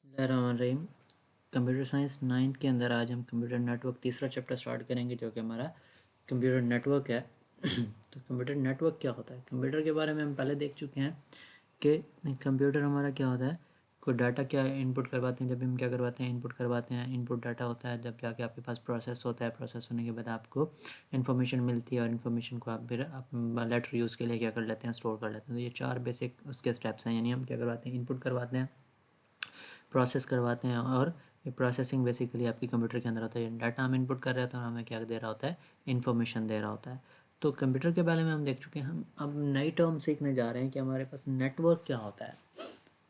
बिस्मिल्लाहिर्रहमानिर्रहीम। Computer science ninth के अंदर आज हम कंप्यूटर नेटवर्क तीसरा चैप्टर स्टार्ट करेंगे जो कि हमारा कंप्यूटर नेटवर्क है। तो कंप्यूटर नेटवर्क क्या होता है? कंप्यूटर के बारे में हम पहले देख चुके हैं कि कंप्यूटर हमारा क्या होता है। कोई डाटा क्या इनपुट करवाते हैं, जब हम क्या करवाते हैं इनपुट करवाते हैं, इनपुट डाटा होता है, जब जाके आपके पास प्रोसेस होता है, प्रोसेस होने के बाद आपको इन्फॉर्मेशन मिलती है और इन्फॉर्मेशन को आप फिर आप लेटर यूज़ के लिए क्या कर लेते हैं, स्टोर कर लेते हैं। तो ये चार बेसिक उसके स्टेप्स हैं। यानी हम क्या करवाते हैं, इनपुट करवाते हैं, प्रोसेस करवाते हैं, और ये प्रोसेसिंग बेसिकली आपकी कंप्यूटर के अंदर होता है। डाटा हम इनपुट कर रहे होते हैं और हमें क्या दे रहा होता है, इन्फॉर्मेशन दे रहा होता है। तो कंप्यूटर के बारे में हम देख चुके हैं। हम अब नई टर्म सीखने जा रहे हैं कि हमारे पास नेटवर्क क्या होता है।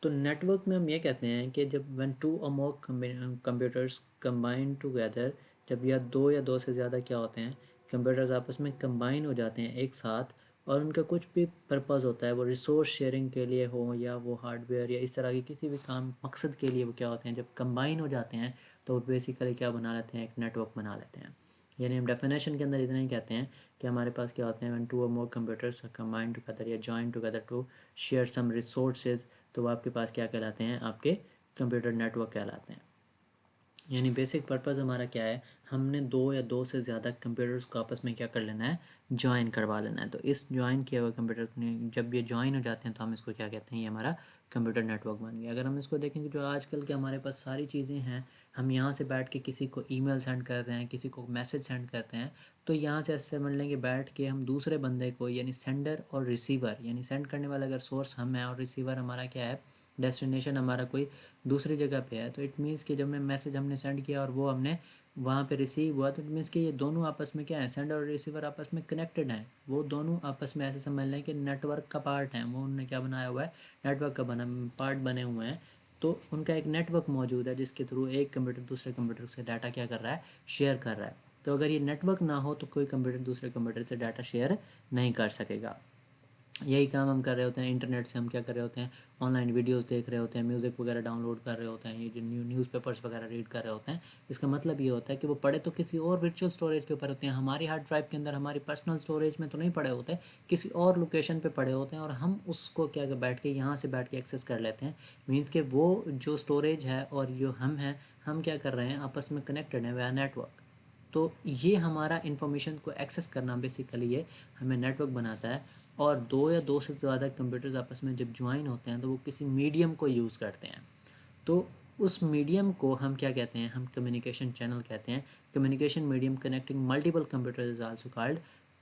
तो नेटवर्क में हम ये कहते हैं कि जब व्हेन टू और मोर कंप्यूटर्स कंबाइन टुगेदर, जब या दो से ज़्यादा क्या होते हैं, कंप्यूटर्स आपस में कंबाइन हो जाते हैं एक साथ, और उनका कुछ भी पर्पज़ होता है, वो रिसोर्स शेयरिंग के लिए हो या वो हार्डवेयर या इस तरह के किसी भी काम मकसद के लिए, वो क्या होते हैं जब कंबाइन हो जाते हैं तो वो बेसिकली क्या बना लेते हैं, एक नेटवर्क बना लेते हैं। यानी हम डेफिनेशन के अंदर इतना ही कहते हैं कि हमारे पास क्या होते हैं, व्हेन टू और मोर कंप्यूटर्स कंबाइन टुगेदर या join together to share some resources, तो वो आपके पास क्या कहलाते हैं, आपके कंप्यूटर नेटवर्क कहलाते हैं। यानी बेसिक पर्पज़ हमारा क्या है, हमने दो या दो से ज़्यादा कंप्यूटर्स को आपस में क्या कर लेना है, ज्वाइन करवा लेना है। तो इस ज्वाइन किए हुए कंप्यूटर ने जब ये ज्वाइन हो जाते हैं तो हम इसको क्या कहते हैं, ये हमारा कंप्यूटर नेटवर्क बन गया। अगर हम इसको देखेंगे, जो आजकल के हमारे पास सारी चीज़ें हैं, हम यहाँ से बैठ के किसी को ईमेल सेंड करते हैं, किसी को मैसेज सेंड करते हैं, तो यहाँ से ऐसे समझ लेंगे बैठ के हम दूसरे बंदे को, यानी सेंडर और रिसीवर, यानी सेंड करने वाला अगर सोर्स हम है और रिसीवर हमारा क्या है, डेस्टिनेशन हमारा कोई दूसरी जगह पे है, तो इट मीन्स कि जब मैं मैसेज हमने सेंड किया और वो हमने वहाँ पे रिसीव हुआ, तो इट मीन्स कि ये दोनों आपस में क्या है, सेंडर और रिसीवर आपस में कनेक्टेड हैं। वो दोनों आपस में ऐसे समझ लें कि नेटवर्क का पार्ट है, वो उन्होंने क्या बनाया हुआ है, नेटवर्क का बना पार्ट बने हुए हैं। तो उनका एक नेटवर्क मौजूद है जिसके थ्रू एक कंप्यूटर दूसरे कंप्यूटर से डाटा क्या कर रहा है, शेयर कर रहा है। तो अगर ये नेटवर्क ना हो तो कोई कंप्यूटर दूसरे कंप्यूटर से डाटा शेयर नहीं कर सकेगा। यही काम हम कर रहे होते हैं इंटरनेट से। हम क्या कर रहे होते हैं, ऑनलाइन वीडियोस देख रहे होते हैं, म्यूज़िक वगैरह डाउनलोड कर रहे होते हैं, ये जो न्यूज़पेपर्स वगैरह रीड कर रहे होते हैं। इसका मतलब ये होता है कि वो पढ़े तो किसी और वर्चुअल स्टोरेज के ऊपर होते हैं, हमारी हार्ड ड्राइव के अंदर, हमारी पर्सनल स्टोरेज में तो नहीं पड़े होते, किसी और लोकेशन पे पड़े होते हैं, और हम उसको क्या बैठ के यहाँ से बैठ के एक्सेस कर लेते हैं। मीन्स कि वो जो स्टोरेज है और जो हम हैं, हम क्या कर रहे हैं, आपस में कनेक्टेड हैं वया नेटवर्क। तो ये हमारा इन्फॉर्मेशन को एक्सेस करना बेसिकली ये हमें नेटवर्क बनाता है। और दो या दो से ज़्यादा कंप्यूटर्स आपस में जब ज्वाइन होते हैं तो वो किसी मीडियम को यूज़ करते हैं। तो उस मीडियम को हम क्या कहते हैं, हम कम्युनिकेशन चैनल कहते हैं। Communication medium connecting multiple computers is also called,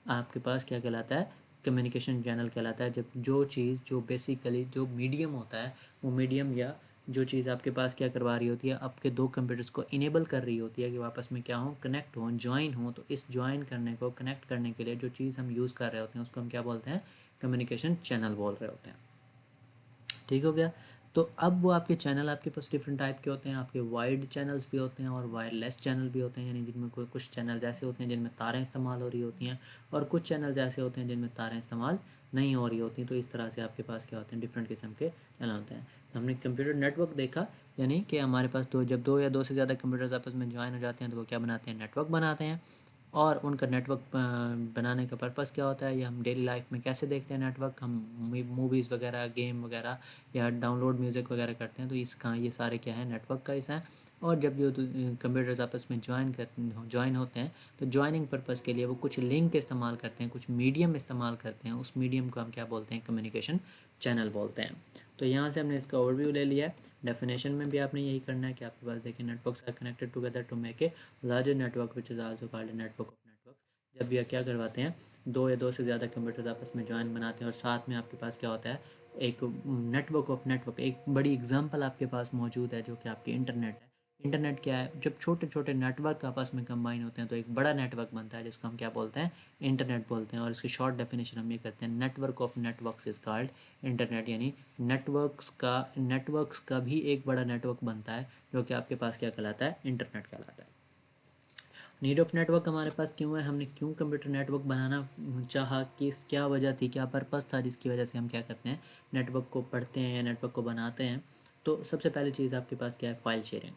आपके पास क्या कहलाता है, कम्युनिकेशन चैनल कहलाता है। जब जो चीज़, जो बेसिकली जो मीडियम होता है, वो मीडियम या जो चीज़ आपके पास क्या करवा रही होती है, आपके दो कंप्यूटर्स को इनेबल कर रही होती है कि वो आपस में क्या हो, कनेक्ट हो, ज्वाइन हो। तो इस ज्वाइन करने को, कनेक्ट करने के लिए जो चीज़ हम यूज़ कर रहे होते हैं उसको हम क्या बोलते हैं, कम्युनिकेशन चैनल बोल रहे होते हैं। ठीक हो गया। तो अब वो आपके चैनल आपके पास डिफरेंट टाइप के होते हैं। आपके वाइड चैनल्स भी होते हैं और वायरलेस चैनल भी होते हैं, यानी जिनमें कोई कुछ चैनल्स ऐसे होते हैं जिनमें तारें इस्तेमाल हो रही होती हैं, और कुछ चैनल्स ऐसे होते हैं जिनमें तारें इस्तेमाल नहीं हो रही होती। तो इस तरह से आपके पास क्या होते हैं, डिफरेंट किस्म के चैनल होते हैं। तो हमने कंप्यूटर नेटवर्क देखा, यानी कि हमारे पास जब दो या दो से ज़्यादा कंप्यूटर्स आपस में ज्वाइन हो जाते हैं तो वो क्या बनाते हैं, नेटवर्क बनाते हैं। और उनका नेटवर्क बनाने का पर्पस क्या होता है, ये हम डेली लाइफ में कैसे देखते हैं नेटवर्क, हम मूवीज़ वगैरह, गेम वगैरह या डाउनलोड म्यूज़िक वगैरह करते हैं, तो इसका ये सारे क्या है, नेटवर्क का हिस्सा है। और जब जो कंप्यूटर्स आपस में ज्वाइन होते हैं तो ज्वाइनिंग पर्पस के लिए वो कुछ लिंक इस्तेमाल करते हैं, कुछ मीडियम इस्तेमाल करते हैं। उस मीडियम को हम क्या बोलते हैं, कम्युनिकेशन चैनल बोलते हैं। तो यहाँ से हमने इसका ओवरव्यू ले लिया है। डेफिनेशन में भी आपने यही करना है कि आपके पास देखिए, networks are connected together to make a larger network which is also called network of network. जब ये क्या करवाते हैं, दो या दो से ज़्यादा कंप्यूटर्स आपस में ज्वाइन बनाते हैं और साथ में आपके पास क्या होता है, एक नेटवर्क ऑफ नेटवर्क। एक बड़ी एग्जांपल आपके पास मौजूद है जो कि आपकी इंटरनेट है। इंटरनेट क्या है, जब छोटे छोटे नेटवर्क आपस में कंबाइन होते हैं तो एक बड़ा नेटवर्क बनता है जिसको हम क्या बोलते हैं, इंटरनेट बोलते हैं। और इसकी शॉर्ट डेफिनेशन हम ये करते हैं, network of networks is called internet. यानी नेटवर्क्स का भी एक बड़ा नेटवर्क बनता है जो कि आपके पास क्या कहलाता है, इंटरनेट कहलाता है। नीड ऑफ नेटवर्क हमारे पास क्यों है, हमने क्यों कंप्यूटर नेटवर्क बनाना चाहा, किस क्या वजह थी, क्या पर्पस था जिसकी वजह से हम क्या करते हैं, नेटवर्क को पढ़ते हैं या नेटवर्क को बनाते हैं। तो सबसे पहली चीज़ आपके पास क्या है, फ़ाइल शेयरिंग।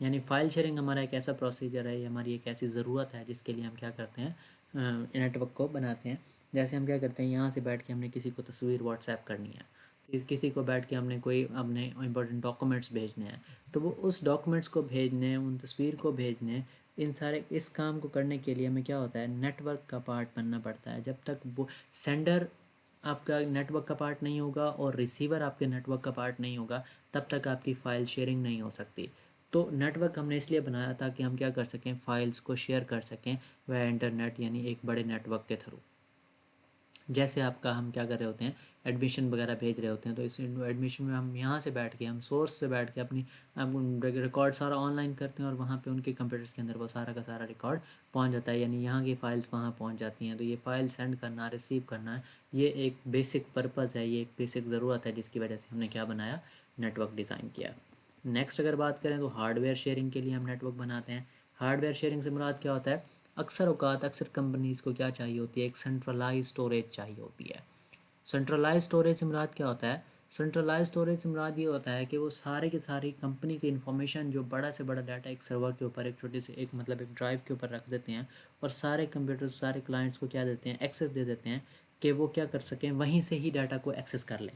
यानी फ़ाइल शेयरिंग हमारा एक ऐसा प्रोसीजर है, हमारी एक ऐसी ज़रूरत है जिसके लिए हम क्या करते हैं, नेटवर्क को बनाते हैं। जैसे हम क्या करते हैं, यहाँ से बैठ के हमने किसी को तस्वीर व्हाट्सएप करनी है, किसी को बैठ के हमने कोई अपने इम्पोर्टेंट डॉक्यूमेंट्स भेजने हैं, तो वो उस डॉक्यूमेंट्स को भेजने, उन तस्वीर को भेजने, इन सारे इस काम को करने के लिए हमें क्या होता है, नेटवर्क का पार्ट बनना पड़ता है। जब तक वो सेंडर आपका नेटवर्क का पार्ट नहीं होगा और रिसीवर आपके नेटवर्क का पार्ट नहीं होगा, तब तक आपकी फ़ाइल शेयरिंग नहीं हो सकती। तो नेटवर्क हमने इसलिए बनाया ताकि हम क्या कर सकें, फ़ाइल्स को शेयर कर सकें वह इंटरनेट यानी एक बड़े नेटवर्क के थ्रू। जैसे आपका हम क्या कर रहे होते हैं, एडमिशन वगैरह भेज रहे होते हैं, तो इस एडमिशन में हम यहाँ से बैठ के, हम सोर्स से बैठ के अपनी रिकॉर्ड सारा ऑनलाइन करते हैं और वहाँ पे उनके कंप्यूटर्स के अंदर वो सारा का सारा रिकॉर्ड पहुँच जाता है, यानी यहाँ की फ़ाइल्स वहाँ पहुँच जाती हैं। तो ये फ़ाइल सेंड करना, रिसीव करना, ये एक बेसिक पर्पज़ है, ये एक बेसिक ज़रूरत है जिसकी वजह से हमने क्या बनाया, नेटवर्क डिज़ाइन किया। नेक्स्ट अगर बात करें तो हार्डवेयर शेयरिंग के लिए हम नेटवर्क बनाते हैं। हार्डवेयर शेयरिंग से मुराद क्या होता है, अक्सर कंपनीज़ को क्या चाहिए होती है, एक सेंट्रलाइज स्टोरेज चाहिए होती है। सेंट्रलाइज स्टोरेज से मुराद क्या होता है, सेंट्रलाइज स्टोरेज से मुराद ये होता है कि वो सारे की सारी कंपनी की इन्फॉर्मेशन, जो बड़ा से बड़ा डाटा एक सर्वर के ऊपर, एक छोटे से एक मतलब एक ड्राइव के ऊपर रख देते हैं और सारे कंप्यूटर, सारे क्लाइंट्स को क्या देते हैं, एक्सेस दे देते हैं कि वो क्या कर सकें, वहीं से ही डाटा को एक्सेस कर लें,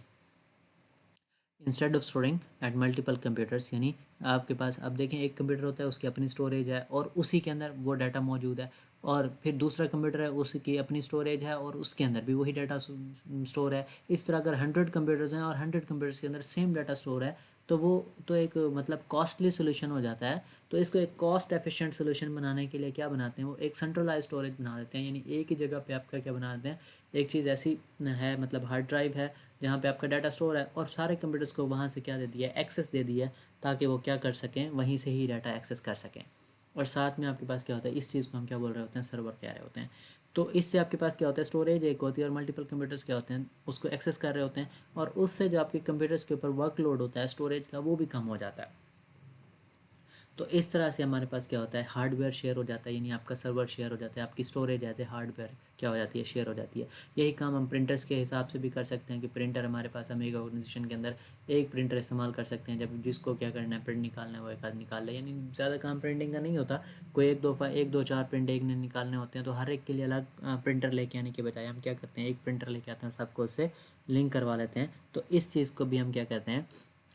instead of storing at multiple computers. यानी आपके पास, अब देखें, एक कंप्यूटर होता है, उसकी अपनी स्टोरेज है और उसी के अंदर वो डाटा मौजूद है, और फिर दूसरा कंप्यूटर है, उसकी अपनी स्टोरेज है और उसके अंदर भी वही डाटा स्टोर है। इस तरह अगर 100 कंप्यूटर्स हैं और 100 कंप्यूटर्स के अंदर सेम डाटा स्टोर है, तो वो तो एक मतलब कॉस्टली सोल्यूशन हो जाता है। तो इसको एक कॉस्ट एफिशिएंट सोल्यूशन बनाने के लिए क्या बनाते हैं, वो एक सेंट्रलाइज स्टोरेज बना देते हैं, यानी एक ही जगह पे आपका क्या बना देते हैं, एक चीज़ ऐसी है, मतलब हार्ड ड्राइव है जहाँ पे आपका डाटा स्टोर है, और सारे कंप्यूटर्स को वहाँ से क्या दे दिया, एक्सेस दे दिया है, ताकि वो क्या कर सकें, वहीं से ही डाटा एक्सेस कर सकें। और साथ में आपके पास क्या होता है, इस चीज़ को हम क्या बोल रहे होते हैं, सर्वर कह रहे होते हैं। तो इससे आपके पास क्या होता है, स्टोरेज एक होती है और मल्टीपल कंप्यूटर्स क्या होते हैं, उसको एक्सेस कर रहे होते हैं, और उससे जो आपके कंप्यूटर्स के ऊपर वर्कलोड होता है स्टोरेज का, वो भी कम हो जाता है। तो इस तरह से हमारे पास क्या होता है, हार्डवेयर शेयर हो जाता है, यानी आपका सर्वर शेयर हो जाता है, आपकी स्टोरेज एज ए हार्डवेयर क्या हो जाती है, शेयर हो जाती है। यही काम हम प्रिंटर्स के हिसाब से भी कर सकते हैं कि प्रिंटर हमारे पास, हम एक ऑर्गेनाइजेशन के अंदर एक प्रिंटर इस्तेमाल कर सकते हैं, जब जिसको क्या करना है, प्रिंट निकालना है, वो एक आध निकाल ले, यानी ज़्यादा काम प्रिंटिंग का नहीं होता, कोई एक दो चार प्रिंट एक ने निकालने होते हैं, तो हर एक के लिए अलग प्रिंटर लेके आने के बजाय हम क्या करते हैं, एक प्रिंटर लेके आते हैं, सबको उससे लिंक करवा लेते हैं। तो इस चीज़ को भी हम क्या कहते हैं,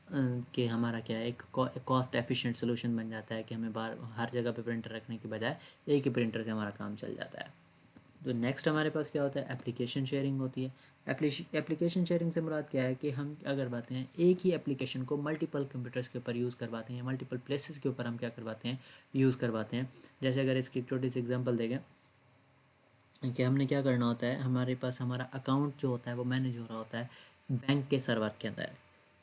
कि हमारा क्या है, एक कॉस्ट एफिशिएंट सोल्यूशन बन जाता है कि हमें बार हर जगह पे प्रिंटर रखने के बजाय एक ही प्रिंटर से हमारा काम चल जाता है। तो नेक्स्ट हमारे पास क्या होता है, एप्लीकेशन शेयरिंग होती है। एप्लीकेशन शेयरिंग से मुराद क्या है कि हम अगर बात हैं, एक ही एप्लीकेशन को मल्टीपल कंप्यूटर्स के ऊपर यूज़ करवाते हैं, या मल्टीपल प्लेसेस के ऊपर हम क्या करवाते हैं, यूज़ करवाते हैं। जैसे अगर इसकी एक छोटी सी एग्जांपल देखें कि हमने क्या करना होता है, हमारे पास हमारा अकाउंट जो होता है वो मैनेज हो रहा होता है बैंक के सर्वर के अंदर।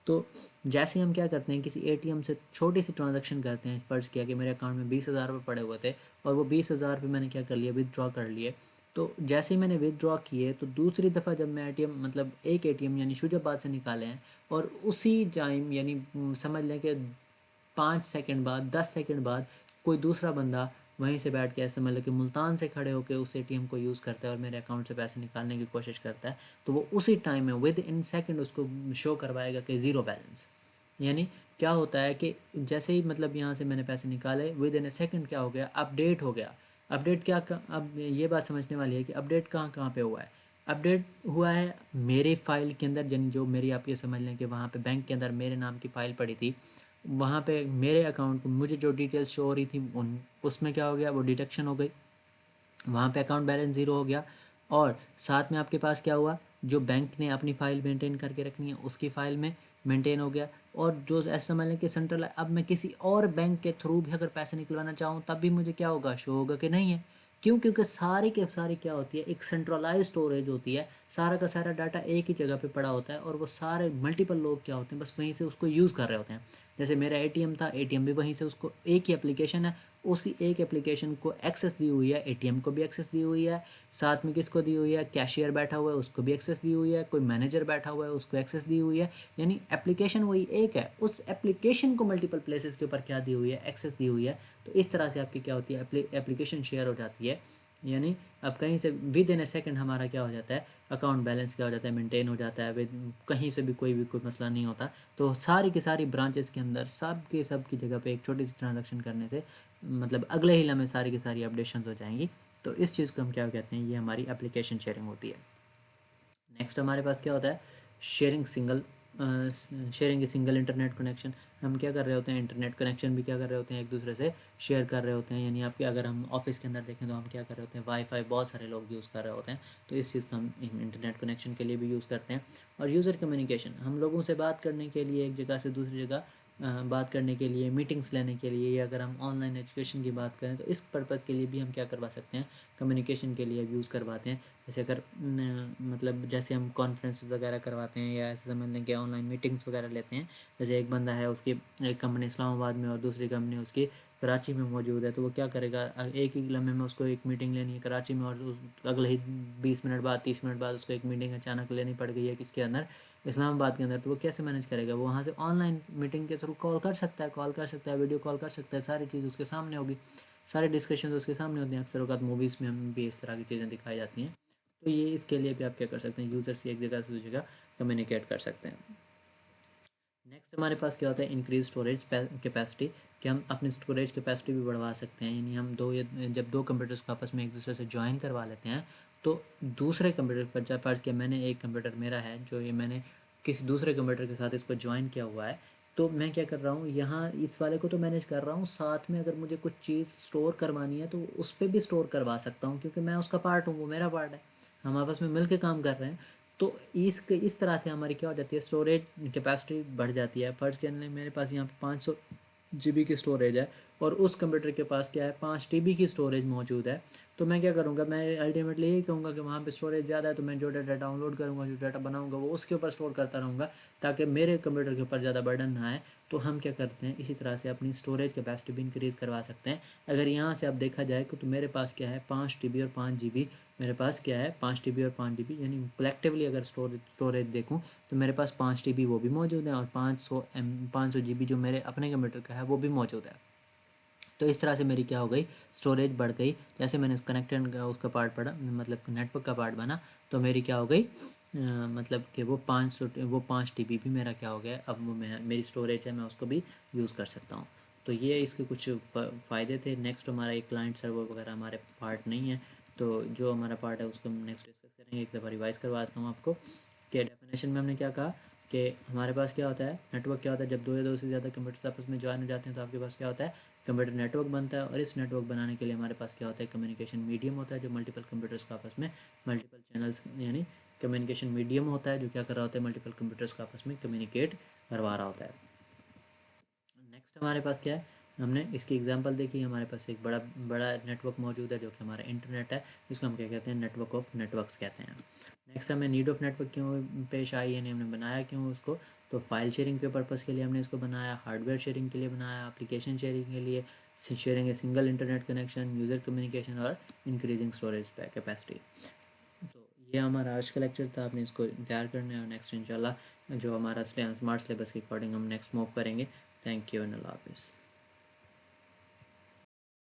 तो जैसे हम क्या करते हैं, किसी एटीएम से छोटी सी ट्रांजैक्शन करते हैं, फ़र्ज़ किया कि मेरे अकाउंट में 20,000 रुपये पड़े हुए थे और वो 20,000 रुपये मैंने क्या कर लिया, विदड्रॉ कर लिए। तो जैसे ही मैंने विदड्रॉ किए, तो दूसरी दफ़ा जब मैं एटीएम, मतलब एक एटीएम यानी शुजाबाद से निकाले हैं, और उसी टाइम यानी समझ लें कि 5 सेकंड बाद, 10 सेकंड बाद, कोई दूसरा बंदा वहीं से बैठ के, ऐसे मतलब कि मुल्तान से खड़े होकर उस एटीएम को यूज़ करता है और मेरे अकाउंट से पैसे निकालने की कोशिश करता है, तो वो उसी टाइम में विद इन सेकंड उसको शो करवाएगा कि ज़ीरो बैलेंस। यानी क्या होता है कि जैसे ही मतलब यहाँ से मैंने पैसे निकाले, विद इन ए सेकंड क्या हो गया, अपडेट हो गया। अपडेट क्या, अब ये बात समझने वाली है कि अपडेट कहाँ कहाँ पे हुआ है। अपडेट हुआ है मेरे फ़ाइल के अंदर, यानी जो मेरी, आप ये समझ लें कि वहाँ पे बैंक के अंदर मेरे नाम की फ़ाइल पड़ी थी, वहाँ पे मेरे अकाउंट को मुझे जो डिटेल्स शो हो रही थी उन उसमें क्या हो गया, वो डिडक्शन हो गई, वहाँ पे अकाउंट बैलेंस ज़ीरो हो गया। और साथ में आपके पास क्या हुआ, जो बैंक ने अपनी फ़ाइल मेंटेन करके रखनी है उसकी फ़ाइल में मेंटेन हो गया। और जो ऐसा समझ लें कि सेंट्रल, अब मैं किसी और बैंक के थ्रू भी अगर पैसे निकलवाना चाहूँ, तब भी मुझे क्या होगा, शो होगा कि नहीं है। क्यों, क्योंकि सारी के सारी क्या होती है, एक सेंट्रलाइज स्टोरेज होती है, सारा का सारा डाटा एक ही जगह पे पड़ा होता है, और वो सारे मल्टीपल लोग क्या होते हैं, बस वहीं से उसको यूज़ कर रहे होते हैं। जैसे मेरा एटीएम था, एटीएम भी वहीं से, उसको एक ही एप्लीकेशन है, उसी एक एप्लीकेशन को एक्सेस दी हुई है, एटीएम को भी एक्सेस दी हुई है, साथ में किसको दी हुई है, कैशियर बैठा हुआ है उसको भी एक्सेस दी हुई है, कोई मैनेजर बैठा हुआ है उसको एक्सेस दी हुई है। यानी एप्लीकेशन वही एक है, उस एप्लीकेशन को मल्टीपल प्लेसेस के ऊपर क्या दी हुई है, एक्सेस दी हुई है। तो इस तरह से आपकी क्या होती है, एप्लीकेशन शेयर हो जाती है। यानी अब कहीं से विद इन ए सेकंड हमारा क्या हो जाता है, अकाउंट बैलेंस क्या हो जाता है, मेंटेन हो जाता है, विद कहीं से भी कोई मसला नहीं होता। तो सारी की सारी ब्रांचेस के अंदर सब के सब की जगह पे एक छोटी सी ट्रांजैक्शन करने से मतलब अगले ही लम्हे सारी की सारी अपडेशन हो जाएंगी। तो इस चीज़ को हम क्या कहते हैं, ये हमारी एप्लीकेशन शेयरिंग होती है। नेक्स्ट हमारे पास क्या होता है, sharing single sharing a single internet connection, हम क्या कर रहे होते हैं, इंटरनेट कनेक्शन भी क्या कर रहे होते हैं, एक दूसरे से शेयर कर रहे होते हैं। यानी आपके अगर हम ऑफिस के अंदर देखें तो हम क्या कर रहे होते हैं, वाईफाई बहुत सारे लोग यूज़ कर रहे होते हैं, तो इस चीज़ का हम इंटरनेट कनेक्शन के लिए भी यूज़ करते हैं। और यूज़र कम्युनिकेशन, हम लोगों से बात करने के लिए, एक जगह से दूसरी जगह बात करने के लिए, मीटिंग्स लेने के लिए, या अगर हम ऑनलाइन एजुकेशन की बात करें तो इस पर्पज़ के लिए भी हम क्या करवा सकते हैं, कम्युनिकेशन के लिए यूज़ करवाते हैं। जैसे अगर मतलब जैसे हम कॉन्फ्रेंस वगैरह करवाते हैं, या ऐसे समझ लें कि ऑनलाइन मीटिंग्स वगैरह लेते हैं। जैसे एक बंदा है, उसकी एक कंपनी इस्लामाबाद में और दूसरी कंपनी उसकी कराची में मौजूद है, तो वो क्या करेगा, एक ही लम्हे में उसको एक मीटिंग लेनी है कराची में, और अगले ही 20 मिनट बाद, 30 मिनट बाद उसको एक मीटिंग अचानक लेनी पड़ गई है किसके अंदर, इस्लामाबाद के अंदर, तो वो कैसे मैनेज करेगा, वो वहाँ से ऑनलाइन मीटिंग के थ्रू कॉल कर सकता है, वीडियो कॉल कर सकता है, सारी चीज़ उसके सामने होगी, सारे डिस्कशन उसके सामने होते हैं। अक्सर वक्त मूवीज़ में हम भी इस तरह की चीज़ें दिखाई जाती हैं। तो ये इसके लिए भी आप क्या कर सकते हैं, यूज़र से एक जगह से दूसरी जगह कम्युनिकेट कर सकते हैं। नेक्स्ट हमारे पास क्या होता है, इंक्रीज स्टोरेज कैपेसिटी, कि हम अपनी स्टोरेज कैपेसिटी भी बढ़वा सकते हैं। यानी हम जब दो कंप्यूटर्स को आपस में एक दूसरे से ज्वाइन करवा लेते हैं, तो दूसरे कंप्यूटर पर, जब फर्ज़ किया मैंने एक कंप्यूटर मेरा है, जो ये मैंने किसी दूसरे कंप्यूटर के साथ इसको ज्वाइन किया हुआ है, तो मैं क्या कर रहा हूँ, यहाँ इस वाले को तो मैनेज कर रहा हूँ, साथ में अगर मुझे कुछ चीज़ स्टोर करवानी है तो उस पर भी स्टोर करवा सकता हूँ, क्योंकि मैं उसका पार्ट हूँ, वो मेरा पार्ट है, हम आपस में मिल के काम कर रहे हैं। तो इस तरह से हमारी क्या हो जाती है, स्टोरेज कैपेसिटी बढ़ जाती है। फ़र्ज़ के अंदर मेरे पास यहाँ पे 500 GB की स्टोरेज है, और उस कंप्यूटर के पास क्या है, 5 TB की स्टोरेज मौजूद है। तो मैं क्या करूँगा, मैं अल्टीमेटली यही कहूँगा कि वहाँ पे स्टोरेज ज़्यादा है, तो मैं जो डाटा डाउनलोड करूँगा, जो डाटा बनाऊँगा, वो उसके ऊपर स्टोर करता रहूँगा, ताकि मेरे कंप्यूटर के ऊपर ज़्यादा बर्डन ना आए। तो हम क्या करते हैं, इसी तरह से अपनी स्टोरेज कैपेसिटी भी इंक्रीज़ करवा सकते हैं। अगर यहाँ से आप देखा जाए तो मेरे पास क्या है, 5 TB और 5 GB, मेरे पास क्या है, 5 TB और 5 GB, यानी कलेक्टिवली अगर स्टोरेज देखूँ तो मेरे पास 5 TB वो भी मौजूद है, और 500 GB जो मेरे अपने कंप्यूटर का है वो भी मौजूद है। तो इस तरह से मेरी क्या हो गई, स्टोरेज बढ़ गई। जैसे मैंने कनेक्टेड उसका पार्ट पढ़ा, मतलब नेटवर्क का पार्ट बना, तो मेरी क्या हो गई, मतलब कि वो 5 TB भी मेरा क्या हो गया, अब वो मेरी स्टोरेज है, मैं उसको भी यूज़ कर सकता हूँ। तो ये इसके कुछ फ़ायदे थे। नेक्स्ट हमारा एक क्लाइंट सर्वर वगैरह हमारे पार्ट नहीं है, तो जो हमारा पार्ट है उसको हम नेक्स्ट डिस्कस करेंगे। एक दफ़ा रिवाइज़ करवाता हूँ आपको कि डेफिनेशन में हमने क्या कहा, कि हमारे पास क्या होता है, नेटवर्क क्या होता है, जब दो या दो से ज़्यादा कंप्यूटर्स आपस में ज्वाइन हो जाते हैं तो आपके पास क्या होता है, कंप्यूटर नेटवर्क बनता है। और इस नेटवर्क बनाने के लिए हमारे पास क्या होता है, कम्युनिकेशन मीडियम होता है, जो मल्टीपल कंप्यूटर्स को आपस में, मल्टीपल चैनल्स, यानी कम्युनिकेशन मीडियम होता है, जो क्या कर रहा होता है, मल्टीपल कंप्यूटर्स को आपस में कम्युनिकेट करवा रहा होता है। नेक्स्ट हमारे पास क्या है, हमने इसकी एग्जांपल देखी, हमारे पास एक बड़ा बड़ा नेटवर्क मौजूद है जो कि हमारा इंटरनेट है, जिसको हम क्या कहते हैं, नेटवर्क ऑफ नेटवर्क्स कहते हैं। नेक्स्ट हमें नीड ऑफ नेटवर्क क्यों पेश आई, यानी हमने बनाया क्यों उसको, तो फाइल शेयरिंग के पर्पज़ के लिए हमने इसको बनाया, हार्डवेयर शेयरिंग के लिए बनाया, एप्लीकेशन शेयरिंग के लिए, sharing a single internet connection, user communication, और इंक्रीजिंग स्टोरेज कैपेसिटी। तो ये हमारा आज का लेक्चर था, आपने इसको तैयार करना है, और नेक्स्ट इंशाल्लाह जो हमारा स्मार्ट सिलेबस के अकॉर्डिंग हम नेक्स्ट मूव करेंगे। थैंक यू एंड अल्लाह हाफिज़।